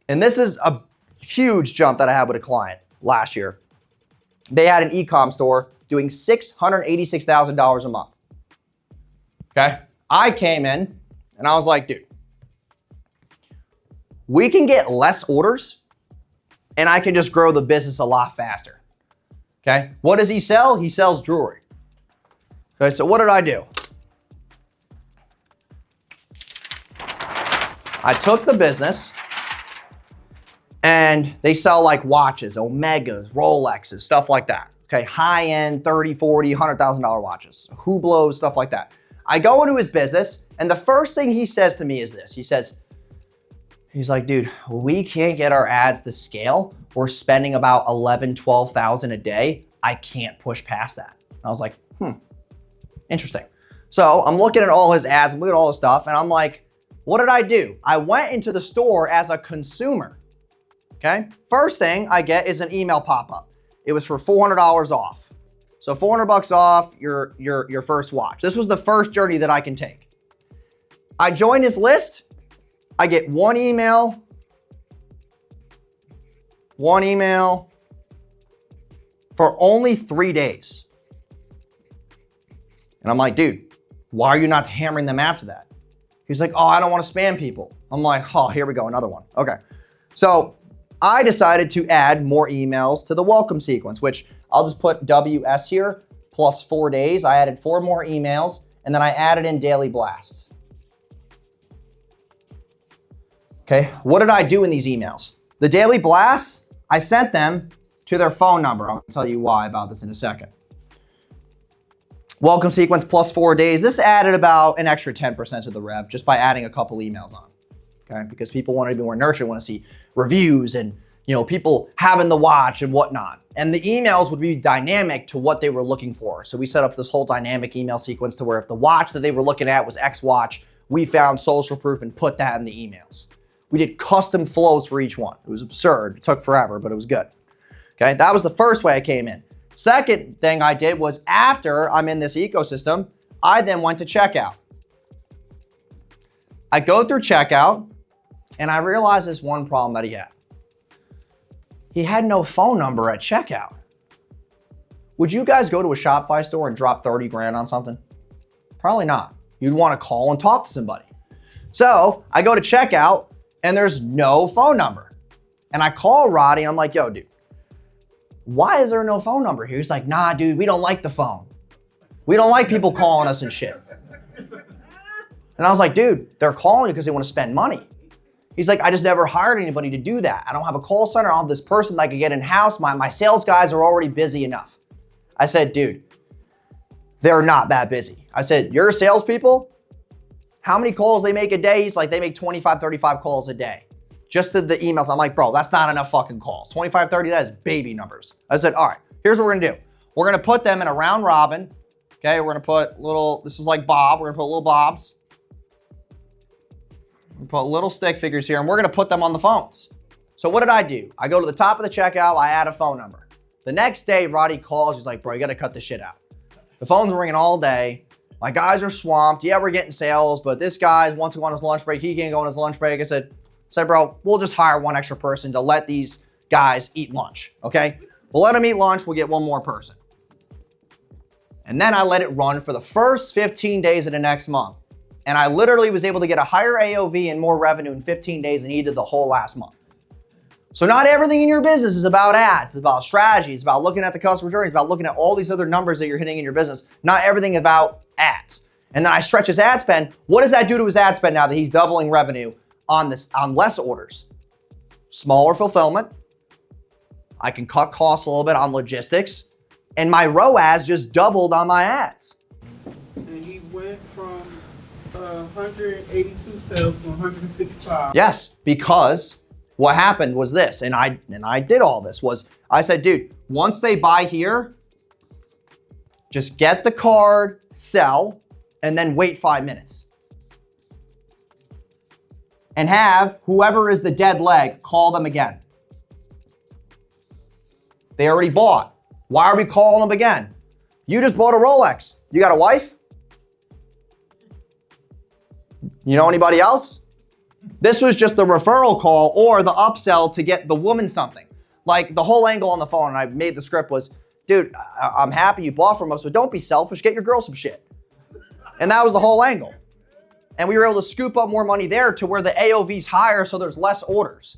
And this is a huge jump that I had with a client last year. They had an e-com store doing $686,000 a month. Okay. I came in and I was like, dude, we can get less orders and I can just grow the business a lot faster. Okay. What does he sell? He sells jewelry. Okay. So what did I do? I took the business and they sell like watches, Omegas, Rolexes, stuff like that. Okay. High end, 30, 40, $100,000 watches, Hublots, stuff like that. I go into his business and the first thing he says to me is this. He's like, dude, we can't get our ads to scale. We're spending about 11, 12,000 a day. I can't push past that. I was like, interesting. So I'm looking at all his ads, I'm looking at all his stuff, and I'm like, what did I do? I went into the store as a consumer, okay? First thing I get is an email pop-up. It was for $400 off. So $400 off your first watch. This was the first journey that I can take. I join his list. I get one email for only 3 days. And I'm like, dude, why are you not hammering them after that? He's like, oh, I don't want to spam people. I'm like, oh, here we go, another one. Okay. So I decided to add more emails to the welcome sequence, which I'll just put WS here plus 4 days. I added 4 more emails and then I added in daily blasts. Okay, what did I do in these emails? The daily blasts, I sent them to their phone number. I'll tell you why about this in a second. Welcome sequence plus 4 days. This added about an extra 10% of the rev just by adding a couple emails on. Okay, because people want to be more nurtured, want to see reviews and people having the watch and whatnot. And the emails would be dynamic to what they were looking for. So we set up this whole dynamic email sequence to where if the watch that they were looking at was X watch, we found social proof and put that in the emails. We did custom flows for each one. It was absurd. It took forever, but it was good. Okay, that was the first way I came in. Second thing I did was after I'm in this ecosystem, I then went to checkout. I go through checkout and I realized this one problem that he had. He had no phone number at checkout. Would you guys go to a Shopify store and drop 30 grand on something? Probably not. You'd want to call and talk to somebody. So I go to checkout and there's no phone number. And I call Roddy and I'm like, yo, dude, why is there no phone number here? He's like, nah, dude, we don't like the phone. We don't like people calling us and shit. And I was like, dude, they're calling you because they want to spend money. He's like, I just never hired anybody to do that. I don't have a call center. I don't have this person that I could get in-house. My sales guys are already busy enough. I said, dude, they're not that busy. I said, your salespeople, how many calls they make a day? He's like, they make 25, 35 calls a day. Just to the emails. I'm like, bro, that's not enough fucking calls. 25, 30, that is baby numbers. I said, all right, here's what we're gonna do. We're gonna put them in a round robin. Okay, we're gonna put little, this is like Bob. We're gonna put little Bobs. We put little stick figures here and we're gonna put them on the phones. So what did I do? I go to the top of the checkout, I add a phone number. The next day, Roddy calls, he's like, bro, you gotta cut this shit out. The phone's ringing all day. My guys are swamped. Yeah, we're getting sales, but this guy wants to go on his lunch break. He can't go on his lunch break. I said, bro, we'll just hire one extra person to let these guys eat lunch, okay? We'll let them eat lunch, we'll get one more person. And then I let it run for the first 15 days of the next month. And I literally was able to get a higher AOV and more revenue in 15 days than he did the whole last month. So not everything in your business is about ads. It's about strategy. It's about looking at the customer journey. It's about looking at all these other numbers that you're hitting in your business. Not everything is about ads. And then I stretch his ad spend. What does that do to his ad spend now that he's doubling revenue on less orders? Smaller fulfillment. I can cut costs a little bit on logistics. And my ROAS just doubled on my ads. And he went from 182 sales to 155. Yes, because what happened was this, and I did all this, was I said, dude, once they buy here, just get the card, sell, and then wait 5 minutes. And have whoever is the dead leg call them again. They already bought. Why are we calling them again? You just bought a Rolex. You got a wife? You know anybody else? This was just the referral call or the upsell to get the woman something. Like the whole angle on the phone, and I made the script was, dude, I'm happy you bought from us, but don't be selfish. Get your girl some shit. And that was the whole angle. And we were able to scoop up more money there to where the AOV's higher, so there's less orders.